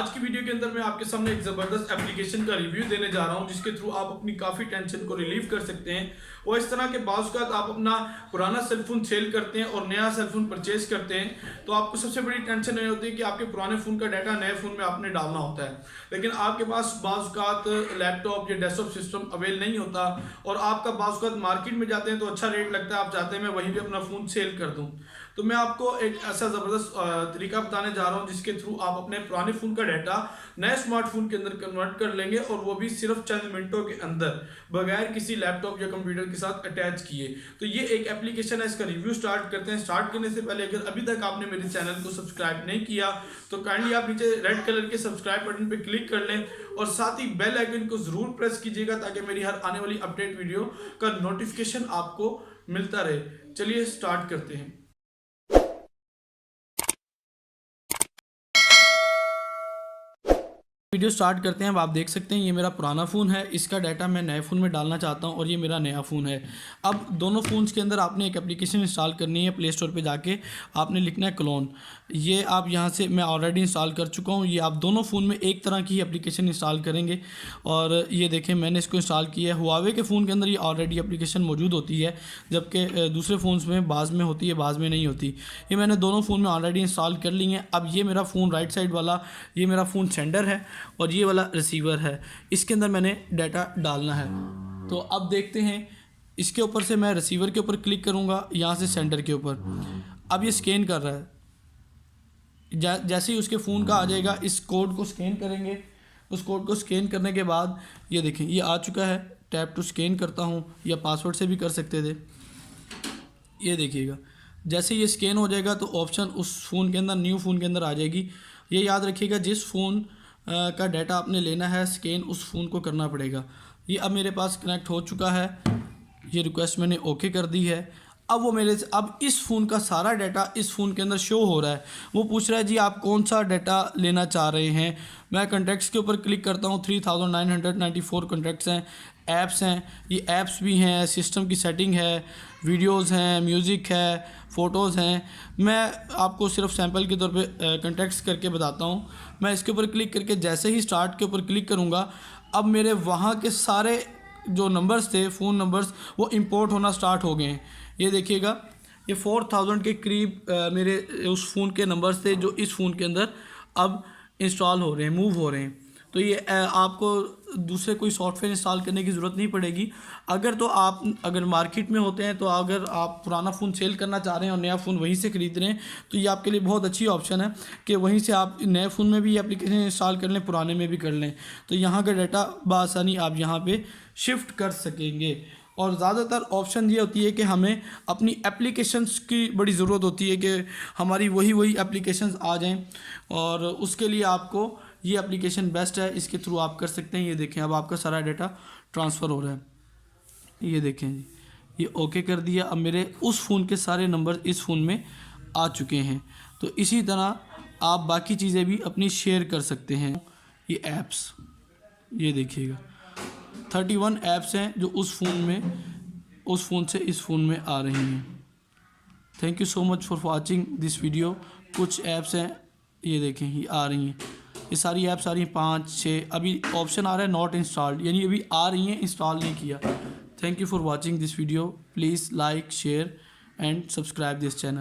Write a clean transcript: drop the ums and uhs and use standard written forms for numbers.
आज की वीडियो के अंदर मैं आपके सामने एक ज़बरदस्त एप्लीकेशन का रिव्यू देने जा रहा हूं जिसके थ्रू आप अपनी काफ़ी टेंशन को रिलीव कर सकते हैं। और इस तरह के बाज़ आप अपना पुराना सेलफोन सेल करते हैं और नया सेलफोन परचेज करते हैं तो आपको सबसे बड़ी टेंशन ये होती है कि आपके पुराने फ़ोन का डाटा नए फ़ोन में आपने डालना होता है, लेकिन आपके पास बाज़ लैपटॉप या डेस्कटॉप सिस्टम अवेल नहीं होता और आपका बाज़ मार्केट में जाते हैं तो अच्छा रेट लगता है, आप चाहते हैं मैं वहीं पर अपना फ़ोन सेल कर दूँ। तो मैं आपको एक ऐसा ज़बरदस्त तरीका बताने जा रहा हूं जिसके थ्रू आप अपने पुराने फ़ोन का डाटा नए स्मार्टफोन के अंदर कन्वर्ट कर लेंगे और वो भी सिर्फ चंद मिनटों के अंदर बगैर किसी लैपटॉप या कंप्यूटर के साथ अटैच किए। तो ये एक एप्लीकेशन है, इसका रिव्यू स्टार्ट करते हैं। स्टार्ट करने से पहले अगर अभी तक आपने मेरे चैनल को सब्सक्राइब नहीं किया तो काइंडली आप नीचे रेड कलर के सब्सक्राइब बटन पर क्लिक कर लें और साथ ही बेल आइकन को ज़रूर प्रेस कीजिएगा ताकि मेरी हर आने वाली अपडेट वीडियो का नोटिफिकेशन आपको मिलता रहे। चलिए स्टार्ट करते हैं। वीडियो स्टार्ट करते हैं। अब आप देख सकते हैं ये मेरा पुराना फ़ोन है, इसका डाटा मैं नए फ़ोन में डालना चाहता हूं और ये मेरा नया फ़ोन है। अब दोनों फ़ोन्स के अंदर आपने एक एप्लीकेशन इंस्टॉल करनी है। प्ले स्टोर पे जाके आपने लिखना है क्लोन। ये आप यहां से मैं ऑलरेडी इंस्टॉल कर चुका हूं। ये आप दोनों फ़ोन में एक तरह की एप्लीकेशन इंस्टॉल करेंगे और ये देखें मैंने इसको इंस्टॉल किया है। हुआवे के फ़ोन के अंदर ये ऑलरेडी एप्लीकेशन मौजूद होती है, जबकि दूसरे फ़ोन्स में बाज़ में होती है, बाज़ में नहीं होती। ये मैंने दोनों फ़ोन में ऑलरेडी इंस्टॉल कर ली हैं। अब ये मेरा फ़ोन राइट साइड वाला, ये मेरा फ़ोन सेंडर है और ये वाला रिसीवर है। इसके अंदर मैंने डाटा डालना है। तो अब देखते हैं, इसके ऊपर से मैं रिसीवर के ऊपर क्लिक करूँगा, यहाँ से सेंडर के ऊपर। अब ये स्कैन कर रहा है। जैसे ही उसके फ़ोन का आ जाएगा, इस कोड को स्कैन करेंगे। उस कोड को स्कैन करने के बाद ये देखें ये आ चुका है। टैप टू स्कैन करता हूँ या पासवर्ड से भी कर सकते थे। ये देखिएगा जैसे ये स्कैन हो जाएगा तो ऑप्शन उस फ़ोन के अंदर, न्यू फ़ोन के अंदर आ जाएगी। ये याद रखिएगा जिस फ़ोन का डाटा आपने लेना है स्कैन उस फ़ोन को करना पड़ेगा। ये अब मेरे पास कनेक्ट हो चुका है। ये रिक्वेस्ट मैंने ओके कर दी है। अब इस फ़ोन का सारा डाटा इस फ़ोन के अंदर शो हो रहा है। वो पूछ रहा है जी आप कौन सा डाटा लेना चाह रहे हैं। मैं कॉन्टैक्ट्स के ऊपर क्लिक करता हूँ। 3994 कॉन्टैक्ट्स हैं, ऐप्स हैं। ये ऐप्स भी हैं, सिस्टम की सेटिंग है, वीडियोज़ हैं, म्यूज़िक है, फ़ोटोज़ हैं। मैं आपको सिर्फ सैम्पल के तौर पे कॉन्टैक्ट्स करके बताता हूँ। मैं इसके ऊपर क्लिक करके जैसे ही स्टार्ट के ऊपर क्लिक करूँगा, अब मेरे वहाँ के सारे जो नंबर्स थे, फ़ोन नंबर्स, वो इंपोर्ट होना स्टार्ट हो गए हैं। ये देखिएगा ये 4000 के करीब मेरे उस फ़ोन के नंबर्स थे जो इस फ़ोन के अंदर अब इंस्टॉल हो रहे हैं, मूव हो रहे हैं। तो ये आपको दूसरे कोई सॉफ्टवेयर इंस्टॉल करने की ज़रूरत नहीं पड़ेगी। अगर मार्केट में होते हैं तो अगर आप पुराना फ़ोन सेल करना चाह रहे हैं और नया फ़ोन वहीं से ख़रीद रहे हैं तो ये आपके लिए बहुत अच्छी ऑप्शन है कि वहीं से आप नए फ़ोन में भी एप्लीकेशन इंस्टॉल कर लें, पुराने में भी कर लें। तो यहाँ का डाटा बआसानी आप यहाँ पर शिफ्ट कर सकेंगे। और ज़्यादातर ऑप्शन ये होती है कि हमें अपनी एप्लीकेशंस की बड़ी ज़रूरत होती है कि हमारी वही एप्लीकेशंस आ जाएं और उसके लिए आपको ये एप्लीकेशन बेस्ट है। इसके थ्रू आप कर सकते हैं। ये देखें अब आपका सारा डाटा ट्रांसफ़र हो रहा है। ये देखें जी, ये ओके कर दिया। अब मेरे उस फ़ोन के सारे नंबर इस फ़ोन में आ चुके हैं। तो इसी तरह आप बाकी चीज़ें भी अपनी शेयर कर सकते हैं। ये ऐप्स, ये देखिएगा 31 ऐप्स हैं जो उस फ़ोन से इस फ़ोन में आ रही हैं। Thank you so much for watching this video. कुछ ऐप्स हैं, ये देखें ये आ रही हैं, ये सारी ऐप्स आ रही हैं 5-6। अभी ऑप्शन आ रहा है नॉट इंस्टॉल्ड, यानी अभी आ रही हैं, इंस्टॉल नहीं किया। Thank you for watching this video. Please like, share and subscribe this channel.